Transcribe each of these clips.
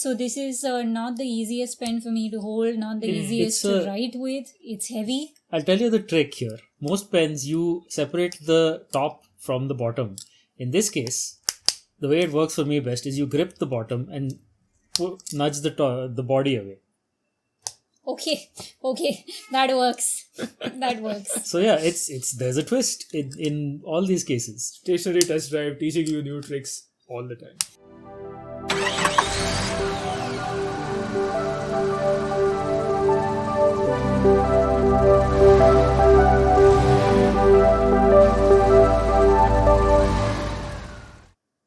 So this is not the easiest pen for me to hold, not the easiest to write with. It's heavy. I'll tell you the trick here. Most pens, you separate the top from the bottom. In this case, the way it works for me best is you grip the bottom and nudge the body away. Okay, that works. That works. So yeah, there's a twist in all these cases. Stationary Test Drive teaching you new tricks all the time.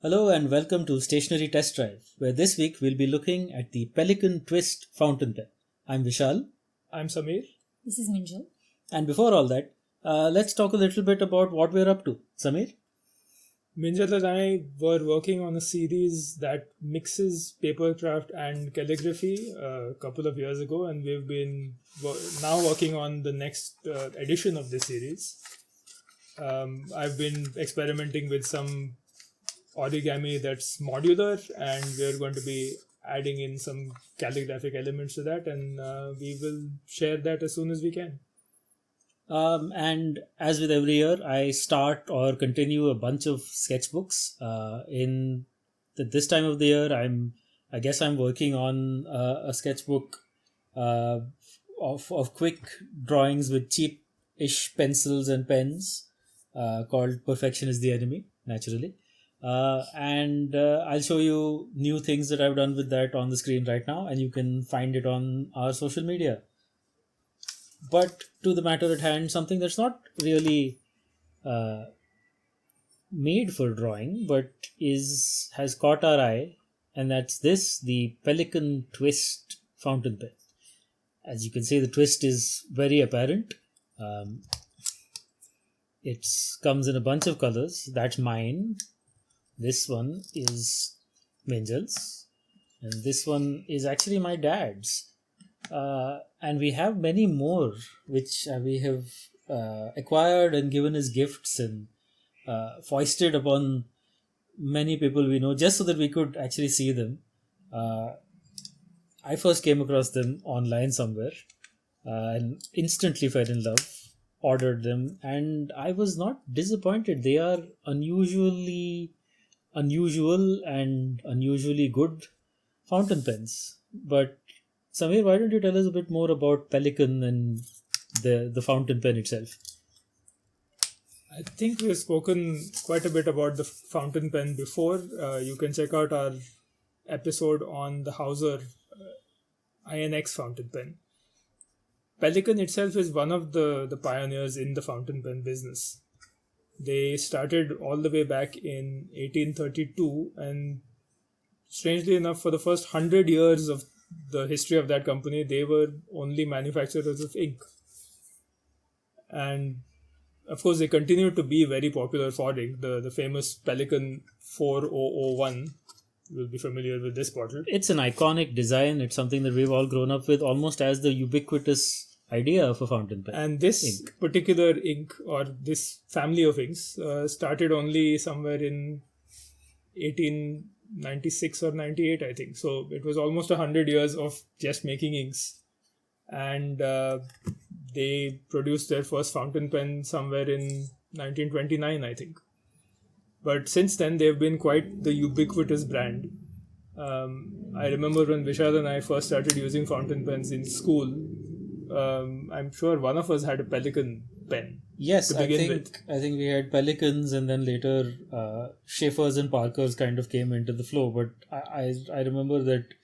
Hello and welcome to Stationary Test Drive, where this week we'll be looking at the Pelikan Twist fountain pen. I'm Vishal. I'm Samir. This is Minjal. And before all that, let's talk a little bit about what we're up to. Samir? Minjal and I were working on a series that mixes papercraft and calligraphy a couple of years ago, and we've been now working on the next edition of this series. I've been experimenting with some origami that's modular, and we're going to be adding in some calligraphic elements to that, and we will share that as soon as we can. And as with every year, I start or continue a bunch of sketchbooks. This time of the year, I guess I'm working on a sketchbook of quick drawings with cheap-ish pencils and pens called Perfection is the Enemy, naturally. And I'll show you new things that I've done with that on the screen right now, and you can find it on our social media. But to the matter at hand, something that's not really made for drawing, but has caught our eye, and that's the Pelikan Twist fountain pen. As you can see, the twist is very apparent. It comes in a bunch of colors. That's mine. This one is Minjal's, and this one is actually my dad's. And we have many more which we have acquired and given as gifts and foisted upon many people we know just so that we could actually see them. I first came across them online somewhere and instantly fell in love, ordered them, and I was not disappointed. They are unusual and unusually good fountain pens. But Samir, why don't you tell us a bit more about Pelikan and the fountain pen itself? I think we've spoken quite a bit about the fountain pen before. You can check out our episode on the Hauser INX fountain pen. Pelikan itself is one of the pioneers in the fountain pen business. They started all the way back in 1832, and strangely enough, for the first 100 years of the history of that company, they were only manufacturers of ink. And of course, they continued to be very popular for ink. The famous Pelikan 4001, you'll be familiar with this bottle. It's an iconic design. It's something that we've all grown up with almost as the ubiquitous idea of a fountain pen. And this particular ink, or this family of inks, started only somewhere in 1896 or 98, I think. So it was almost 100 years of just making inks. And they produced their first fountain pen somewhere in 1929, I think. But since then, they've been quite the ubiquitous brand. I remember when Vishal and I first started using fountain pens in school, I'm sure one of us had a Pelikan pen. Yes, to begin with. I think we had Pelikans, and then later Schaeffers and Parkers kind of came into the flow. But I remember that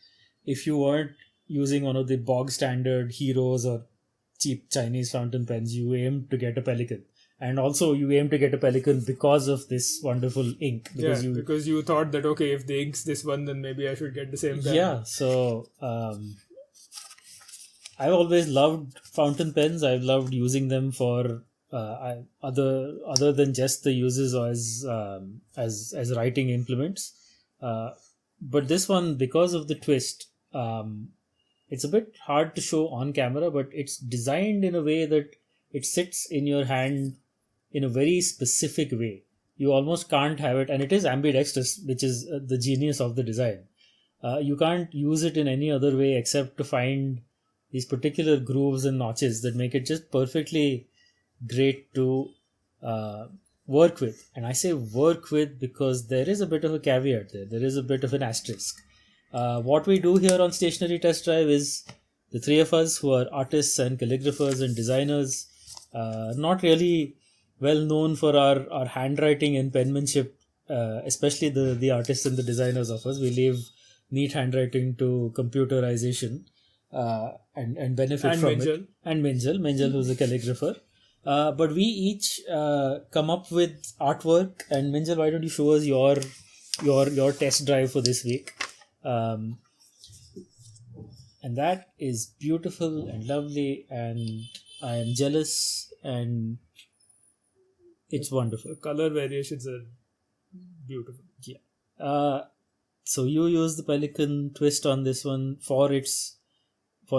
if you weren't using one of the bog standard Heroes or cheap Chinese fountain pens, you aimed to get a Pelikan. And also you aim to get a Pelikan because of this wonderful ink. Because you thought that, okay, if the ink's this one, then maybe I should get the same pen. Yeah, so I've always loved fountain pens. I've loved using them for other than just the uses as writing implements. But this one, because of the twist, it's a bit hard to show on camera, but it's designed in a way that it sits in your hand in a very specific way. You almost can't have it, and it is ambidextrous, which is the genius of the design. You can't use it in any other way except to find these particular grooves and notches that make it just perfectly great to work with. And I say work with because there is a bit of a caveat there. There is a bit of an asterisk. What we do here on Stationery Test Drive is the three of us who are artists and calligraphers and designers, not really well known for our handwriting and penmanship, especially the artists and the designers of us. We leave neat handwriting to computerization and benefit And from Minjal. it. And Minjal, who's a calligrapher. But we each come up with artwork. And Minjal, why don't you show us your test drive for this week? And that is beautiful and lovely, and I am jealous, and it's wonderful. The color variations are beautiful. So you use the Pelikan twist on this one for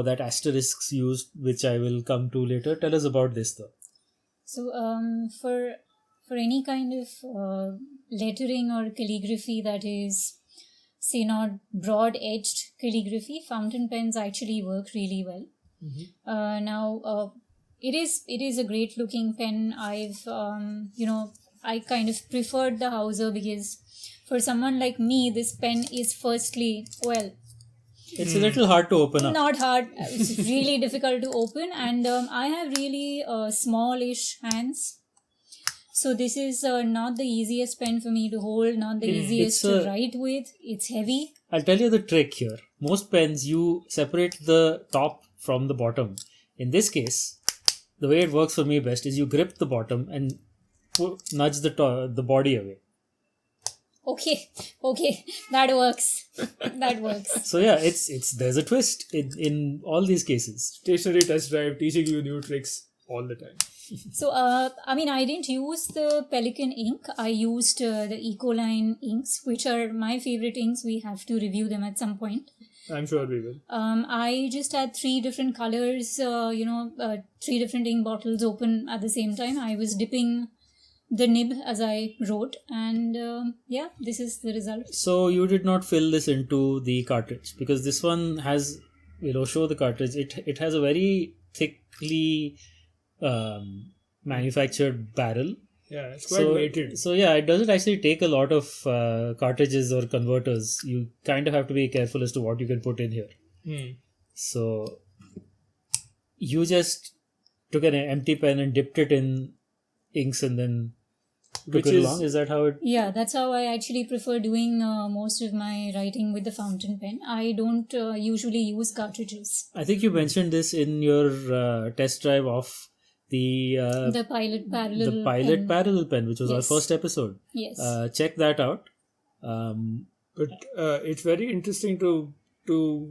that asterisks used, which I will come to later. Tell us about this though. So for any kind of lettering or calligraphy that is, say, not broad edged calligraphy, fountain pens actually work really well. Now it is a great looking pen. I've I kind of preferred the Hauser because for someone like me, this pen is firstly, well, It's a little hard to open up. not hard. It's really difficult to open, and I have really smallish hands. So this is not the easiest pen for me to hold, not the easiest to write with. It's heavy. I'll tell you the trick here. Most pens, you separate the top from the bottom. In this case, the way it works for me best is you grip the bottom and nudge the body away. Okay, that works. That works. So yeah, there's a twist in all these cases. Stationery Test Drive teaching you new tricks all the time. So, I didn't use the Pelikan ink. I used the Ecoline inks, which are my favorite inks. We have to review them at some point. I'm sure we will. I just had 3 different colors, 3 different ink bottles open at the same time. I was dipping the nib as I wrote, and this is the result. So you did not fill this into the cartridge because this one has, show the cartridge. It has a very thickly manufactured barrel. Yeah, it's quite weighted. So yeah, it doesn't actually take a lot of cartridges or converters. You kind of have to be careful as to what you can put in here. So you just took an empty pen and dipped it in inks and then took it along. Is that how it? Yeah, that's how I actually prefer doing most of my writing with the fountain pen. I don't usually use cartridges. I think you mentioned this in your test drive of the Pilot parallel pen, which was our Yes. first episode. Yes. Check that out. But it's very interesting to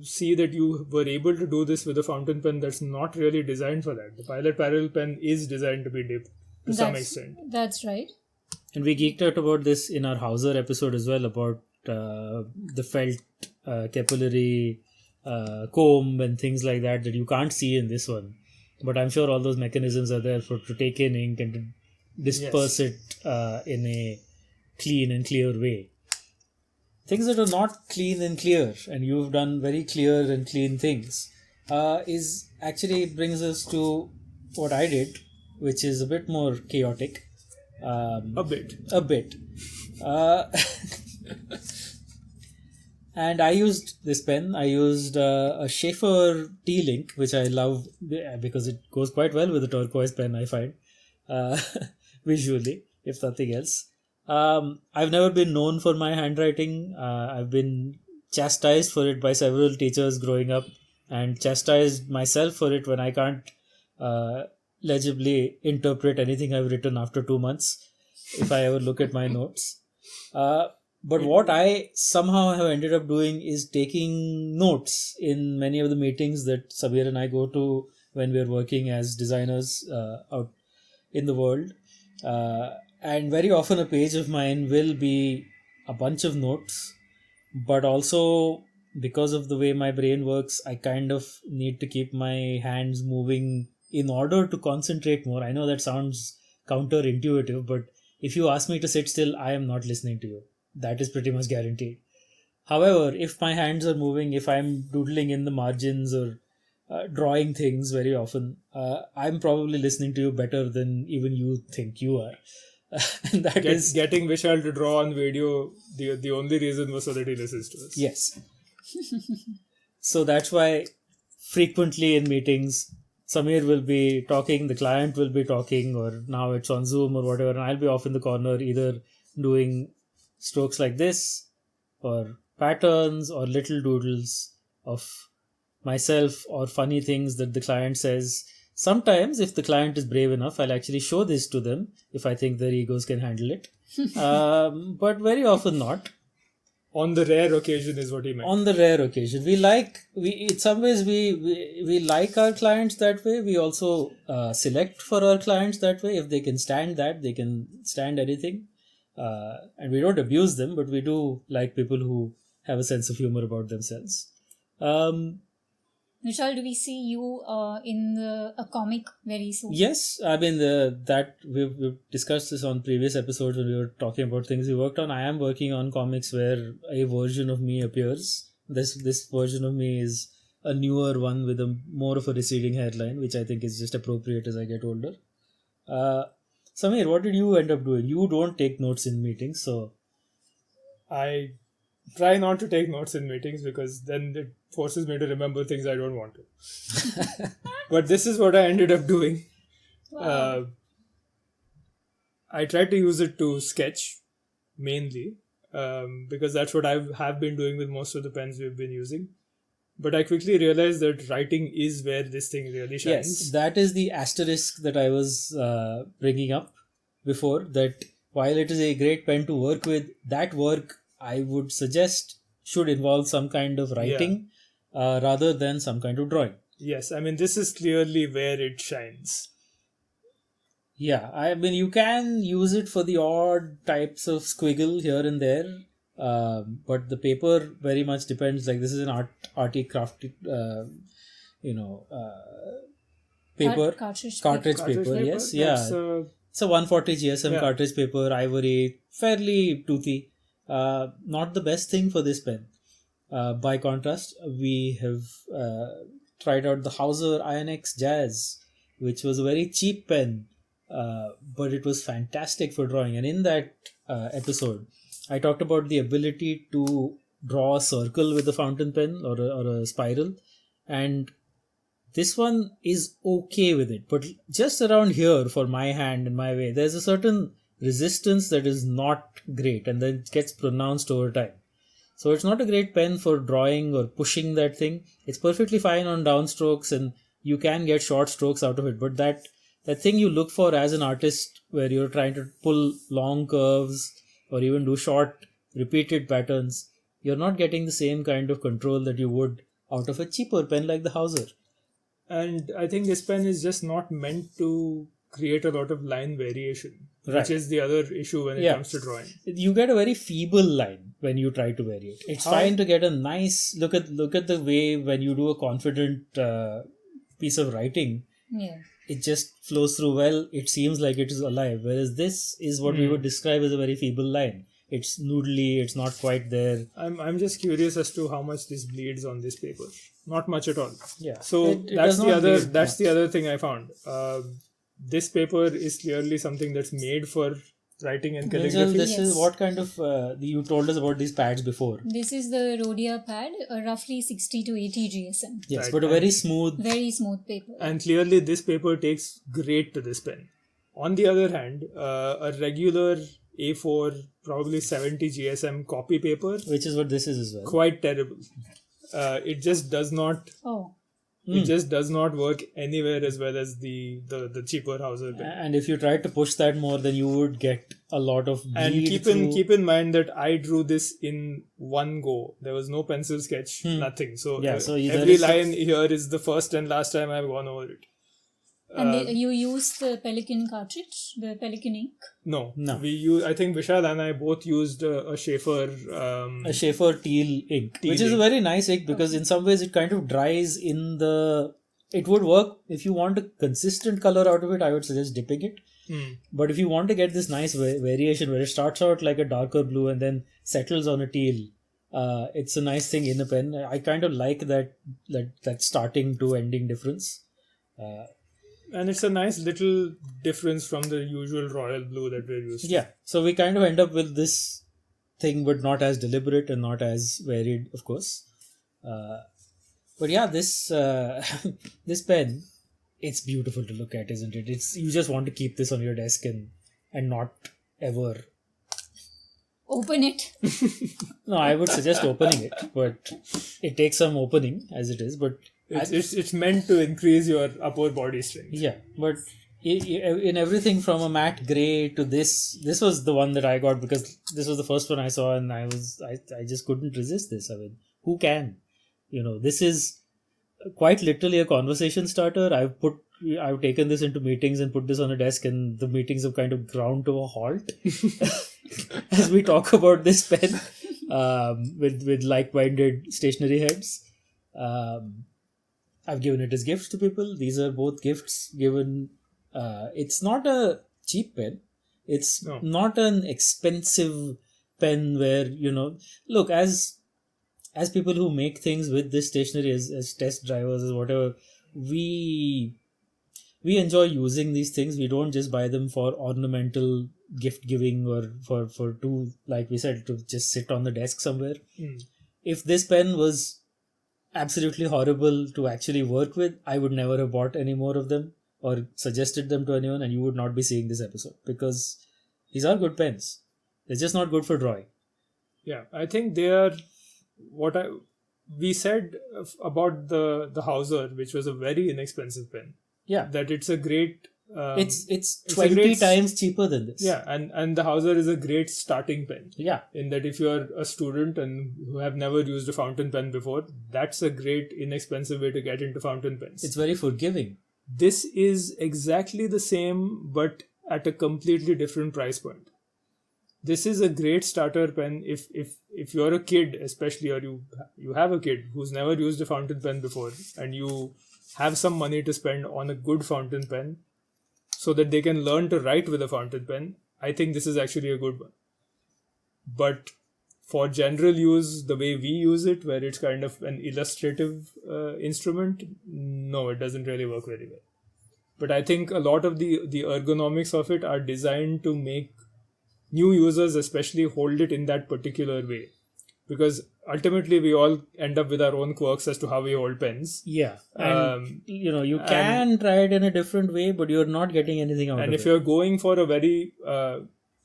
see that you were able to do this with a fountain pen that's not really designed for that. The Pilot parallel pen is designed to be dipped to some extent. That's right. And we geeked out about this in our Hauser episode as well, about the felt capillary comb and things like that you can't see in this one. But I'm sure all those mechanisms are there to take in ink and to disperse it in a clean and clear way. Things that are not clean and clear, and you've done very clear and clean things, is actually brings us to what I did, which is a bit more chaotic. A bit. And I used this pen. I used a Schaefer T-Link, which I love because it goes quite well with a turquoise pen, I find, visually, if nothing else. I've never been known for my handwriting. I've been chastised for it by several teachers growing up, and chastised myself for it when I can't legibly interpret anything I've written after 2 months, if I ever look at my notes. But what I somehow have ended up doing is taking notes in many of the meetings that Sabir and I go to when we're working as designers out in the world. And very often a page of mine will be a bunch of notes, but also because of the way my brain works, I kind of need to keep my hands moving in order to concentrate more. I know that sounds counterintuitive, but if you ask me to sit still, I am not listening to you. That is pretty much guaranteed. However, if my hands are moving, if I'm doodling in the margins or drawing things very often, I'm probably listening to you better than even you think you are. And that is Getting Vishal to draw on video, the only reason was so that he listens to us. yes. So that's why frequently in meetings, Samir will be talking, the client will be talking, or now it's on Zoom or whatever, and I'll be off in the corner either doing strokes like this, or patterns, or little doodles of myself, or funny things that the client says. Sometimes, if the client is brave enough, I'll actually show this to them if I think their egos can handle it. But very often not. On the rare occasion is what he meant. On the rare occasion, we in some ways we like our clients that way. We also select for our clients that way. If they can stand that, they can stand anything. And we don't abuse them, but we do like people who have a sense of humor about themselves. Vishal, do we see you in a comic very soon? Yes, I mean that we've discussed this on previous episodes when we were talking about things we worked on. I am working on comics where a version of me appears. This version of me is a newer one with a more of a receding hairline, which I think is just appropriate as I get older. Samir, what did you end up doing? You don't take notes in meetings, so I try not to take notes in meetings because then it forces me to remember things I don't want to. But this is what I ended up doing. Wow. I tried to use it to sketch mainly because that's what I have been doing with most of the pens we've been using. But I quickly realized that writing is where this thing really shines. yes, that is the asterisk that I was bringing up before, that while it is a great pen to work with, that work I would suggest should involve some kind of writing rather than some kind of drawing. Yes, I mean, this is clearly where it shines. Yeah, I mean, you can use it for the odd types of squiggle here and there, but the paper very much depends. Like, this is an arty crafty, paper. Cartridge paper, yes. Yeah. It's a 140 GSM cartridge paper, ivory, fairly toothy. Not the best thing for this pen. By contrast, we have tried out the Hauser INX Jazz, which was a very cheap pen, but it was fantastic for drawing. And in that episode, I talked about the ability to draw a circle with a fountain pen or a spiral, and this one is okay with it. But just around here, for my hand and my way, there's a certain resistance that is not great, and then it gets pronounced over time. So it's not a great pen for drawing or pushing that thing. It's perfectly fine on downstrokes, and you can get short strokes out of it. But that thing you look for as an artist, where you're trying to pull long curves or even do short repeated patterns, you're not getting the same kind of control that you would out of a cheaper pen like the Hauser. And I think this pen is just not meant to create a lot of line variation, which is the other issue when it comes to drawing. You get a very feeble line when you try to vary it. It's fine to get a nice look at the way when you do a confident piece of writing. Yeah. It just flows through well. It seems like it is alive. Whereas this is what we would describe as a very feeble line. It's noodly. It's not quite there. I'm just curious as to how much this bleeds on this paper. Not much at all. Yeah. So that's the other thing I found. This paper is clearly something that's made for writing and calligraphy. This is what kind of you told us about these pads before. This is the Rhodia pad, roughly 60 to 80 GSM. Yes, Right. but a very smooth. Very smooth paper. And clearly this paper takes great to this pen. On the other hand, a regular A4, probably 70 GSM copy paper, Which is what this is as well. quite terrible. It just does not. Oh. It just does not work anywhere as well as the cheaper Hauser pen. And if you tried to push that more, then you would get a lot of bleed And keep in mind that I drew this in one go. There was no pencil sketch, nothing. So, so either every it's line here is the first and last time I've gone over it. And you use the Pelican cartridge, the Pelican ink? No. No. We use. I think Vishal and I both used a Schaefer. a Schaefer teal ink, which is a very nice ink because in some ways it kind of dries in the. It would work if you want a consistent color out of it. I would suggest dipping it. But if you want to get this nice variation where it starts out like a darker blue and then settles on a teal, It's a nice thing in a pen. I kind of like that starting to ending difference. And it's a nice little difference from the usual royal blue that we're used to. Yeah, so we kind of end up with this thing, but not as deliberate and not as varied, of course. But yeah, this this pen, it's beautiful to look at, isn't it? It's you just want to keep this on your desk and not ever. Open it. No, I would suggest opening it, but it takes some opening as it is. But It's meant to increase your upper body strength. yeah, but in everything from a matte gray to this was the one that I got because this was the first one I saw, and I just couldn't resist this. I mean, who can? This is quite literally a conversation starter. I've taken this into meetings and put this on a desk, and the meetings have kind of ground to a halt as we talk about this pen with like-minded stationery heads. I've given it as gifts to people. These are both gifts given. It's not a cheap pen. It's No. not an expensive pen where, look, as people who make things with this stationery as test drivers, as whatever, we enjoy using these things. We don't just buy them for ornamental gift giving or for like we said, to just sit on the desk somewhere. If this pen was absolutely horrible to actually work with, I would never have bought any more of them or suggested them to anyone, and you would not be seeing this episode because these are good pens. They're just not good for drawing. Yeah, I think they are we said about the Hauser, which was a very inexpensive pen. Yeah, That it's a great. it's a 20 great times cheaper than this. Yeah, and the Hauser is a great starting pen. Yeah, In that, if you're a student and who have never used a fountain pen before, that's a great inexpensive way to get into fountain pens. it's very forgiving. This is exactly the same, but at a completely different price point. This is a great starter pen if you're a kid, especially, or you have a kid who's never used a fountain pen before, and you have some money to spend on a good fountain pen so that they can learn to write with a fountain pen. I think this is actually a good one. But for general use, the way we use it, where it's kind of an illustrative instrument, no, it doesn't really work very well. But I think a lot of the ergonomics of it are designed to make new users especially hold it in that particular way. Because ultimately we all end up with our own quirks as to how we hold pens. Yeah, and you and- can try it in a different way, but you're not getting anything out And of if it. you're going for a very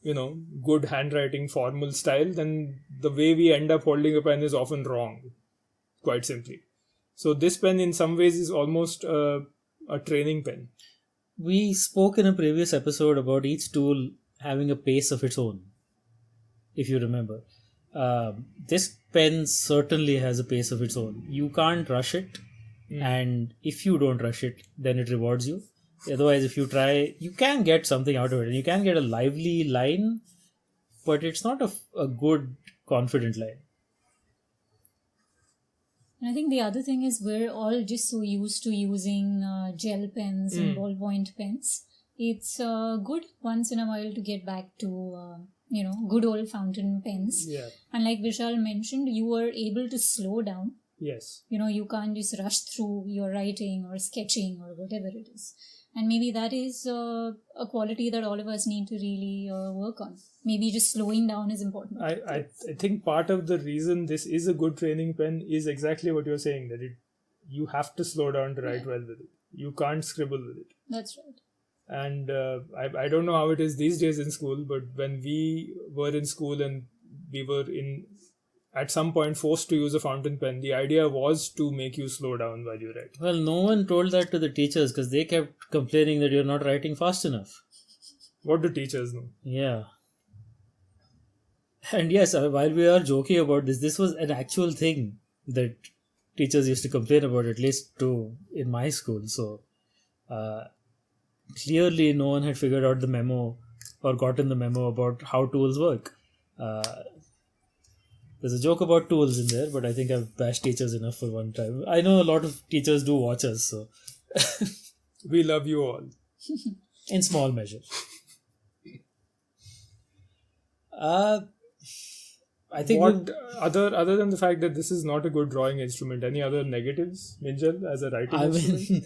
good handwriting formal style, then the way we end up holding a pen is often wrong, quite simply. So this pen in some ways is almost a training pen. We spoke in a previous episode about each tool having a pace of its own, if you remember. This pen certainly has a pace of its own. You can't rush it, and if you don't rush it, then it rewards you. Otherwise, if you try, you can get something out of it, and you can get a lively line, but it's not a good, confident line. And I think the other thing is we're all just so used to using gel pens and ballpoint pens. It's good once in a while to get back to, good old fountain pens. Yeah. And like Vishal mentioned, you are able to slow down. Yes. You can't just rush through your writing or sketching or whatever it is. And maybe that is a quality that all of us need to really work on. Maybe just slowing down is important. I think part of the reason this is a good training pen is exactly what you're saying, that you have to slow down to write well with it. You can't scribble with it. That's right. And I don't know how it is these days in school, but when we were in school and we were at some point forced to use a fountain pen, the idea was to make you slow down while you write. Well, no one told that to the teachers because they kept complaining that you're not writing fast enough. What do teachers know? Yeah. And yes, while we are joking about this was an actual thing that teachers used to complain about, at least in my school. So clearly no one had figured out the memo or gotten the memo about how tools work. There's a joke about tools in there, but I think I've bashed teachers enough for one time. I know a lot of teachers do watch us, so We love you all. in small measure. I think What other than the fact that this is not a good drawing instrument, any other negatives, Minjal, as a writing I instrument? mean,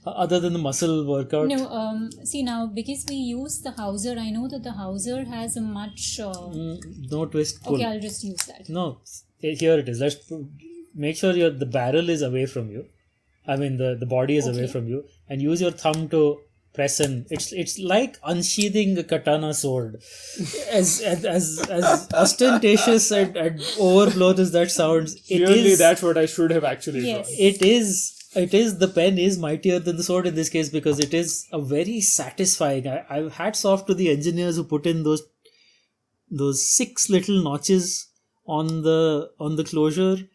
other than the muscle workout, No, see now, because we use the Hauser, I know that the Hauser has a much. no twist pull. Okay, I'll just use that. No, here it is. Let's make sure the barrel is away from you. I mean, the body is away Okay. from you, and use your thumb to press in. It's like unsheathing a katana sword. As ostentatious and overblown as that sounds, Clearly, that's what I should have actually Yes. drawn. it is the pen is mightier than the sword in this case, because it is a very satisfying. I hats off to the engineers who put in those 6 little notches on the closure,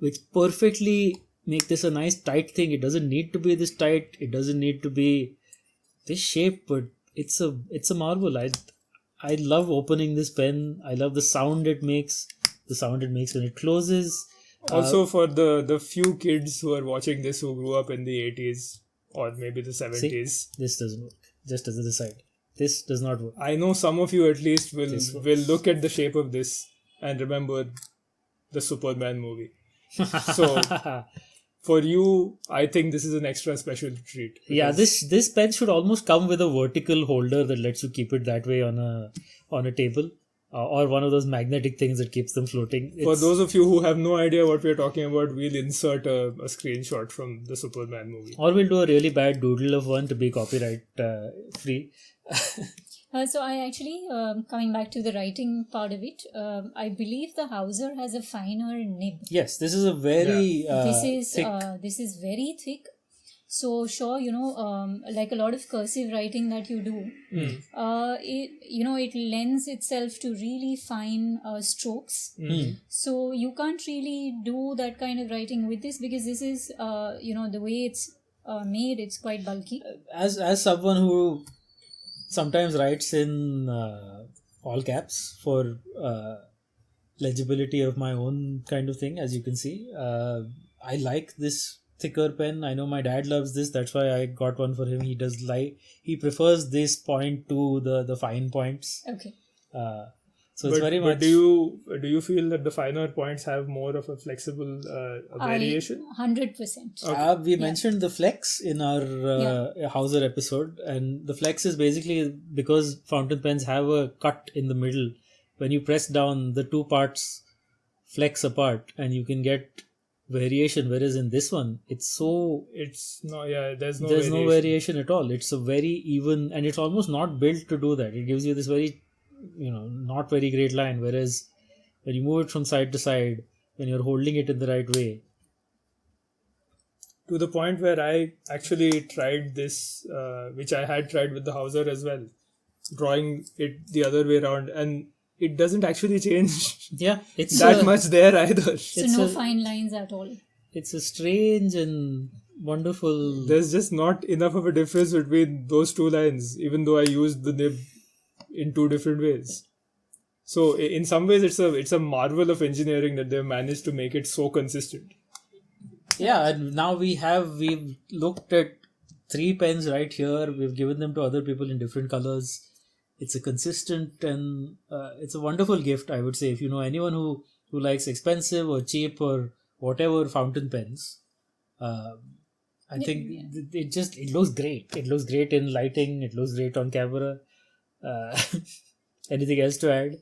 which perfectly make this a nice tight thing. It doesn't need to be this tight. It doesn't need to be this shape, but it's a marvel. I love opening this pen. I love the sound it makes. The sound it makes when it closes. Also, for the few kids who are watching this who grew up in the 80s or maybe the 70s, This doesn't work. Just as an aside, this does not work. I know some of you at least This works. will look at the shape of this and remember the Superman movie. So, for you, I think this is an extra special treat. Yeah, because this pen should almost come with a vertical holder that lets you keep it that way on a table, or one of those magnetic things that keeps them floating. For those of you who have no idea what we're talking about, we'll insert a screenshot from the Superman movie. Or we'll do a really bad doodle of one to be copyright free. So I actually, coming back to the writing part of it, I believe the Hauser has a finer nib. Yes, this is a very thick. This is very thick. So sure, like a lot of cursive writing that you do, it lends itself to really fine strokes. So you can't really do that kind of writing with this, because this is, the way it's made, it's quite bulky. As someone who sometimes writes in all caps for legibility of my own kind of thing, as you can see, I like this thicker pen. I know my dad loves this. That's why I got one for him. He prefers this point to the fine points. Okay. So it's very much. But do you feel that the finer points have more of a flexible variation? 100%. We mentioned the flex in our Hauser episode, and the flex is basically because fountain pens have a cut in the middle. When you press down, the two parts flex apart, and you can get variation. Whereas in this one, there's no variation at all. It's a very even, and it's almost not built to do that. It gives you this very, not very great line. Whereas when you move it from side to side, when you're holding it in the right way, to the point where I actually tried this, which I had tried with the Hauser as well, drawing it the other way around, and it doesn't actually change yeah, it's that much there either. So It's no a- fine lines at all. It's a strange and wonderful. There's just not enough of a difference between those two lines, even though I used the nib in two different ways. So in some ways, it's a marvel of engineering that they've managed to make it so consistent. Yeah, and now we've looked at 3 pens right here. We've given them to other people in different colors. It's a consistent and it's a wonderful gift, I would say. If you know anyone who likes expensive or cheap or whatever fountain pens, I think it looks great. It looks great in lighting. It looks great on camera. Anything else to add?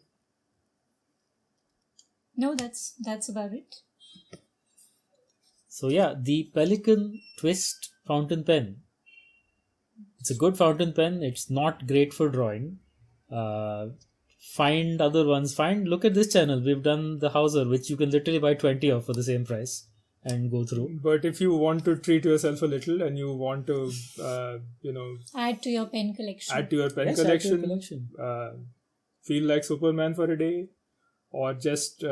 No, that's about it. So yeah, the Pelikan Twist fountain pen. It's a good fountain pen. It's not great for drawing. Find other ones. Look at this channel. We've done the Hauser, which you can literally buy 20 of for the same price and go through. But if you want to treat yourself a little and you want to, Add to your pen collection. add to your pen Yes, add to your collection, collection. feel like Superman for a day, or just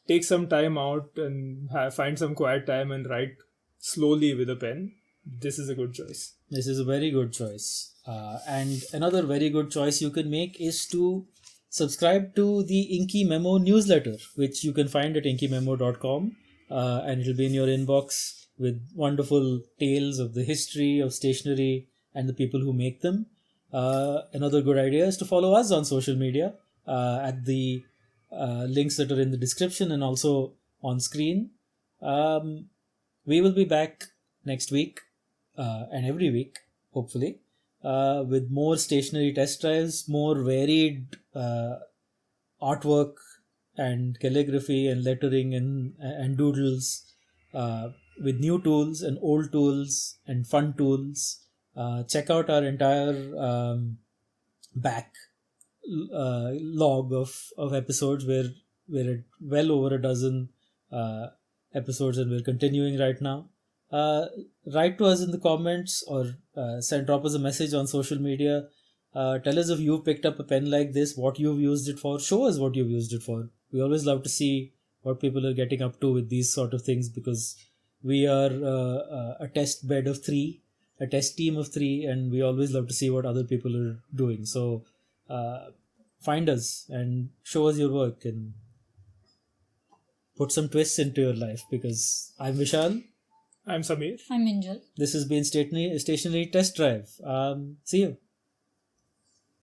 take some time out and find some quiet time and write slowly with a pen, this is a good choice. This is a very good choice. And another very good choice you can make is to subscribe to the Inky Memo newsletter, which you can find at inkymemo.com. And it'll be in your inbox with wonderful tales of the history of stationery and the people who make them. Another good idea is to follow us on social media at the links that are in the description and also on screen. We will be back next week and every week, hopefully, with more stationary test drives, more varied artwork and calligraphy and lettering and doodles, with new tools and old tools and fun tools. Check out our entire back log of episodes, where we're at well over a dozen episodes, and we're continuing right now. Write to us in the comments, or drop us a message on social media. Tell us if you've picked up a pen like this, what you've used it for. Show us what you've used it for. We always love to see what people are getting up to with these sort of things, because we are a test bed of three, a test team of three, and we always love to see what other people are doing. So find us and show us your work and put some twists into your life, because I'm Vishal. I'm Samir. I'm Minjal. This has been Stationary Test Drive. See you.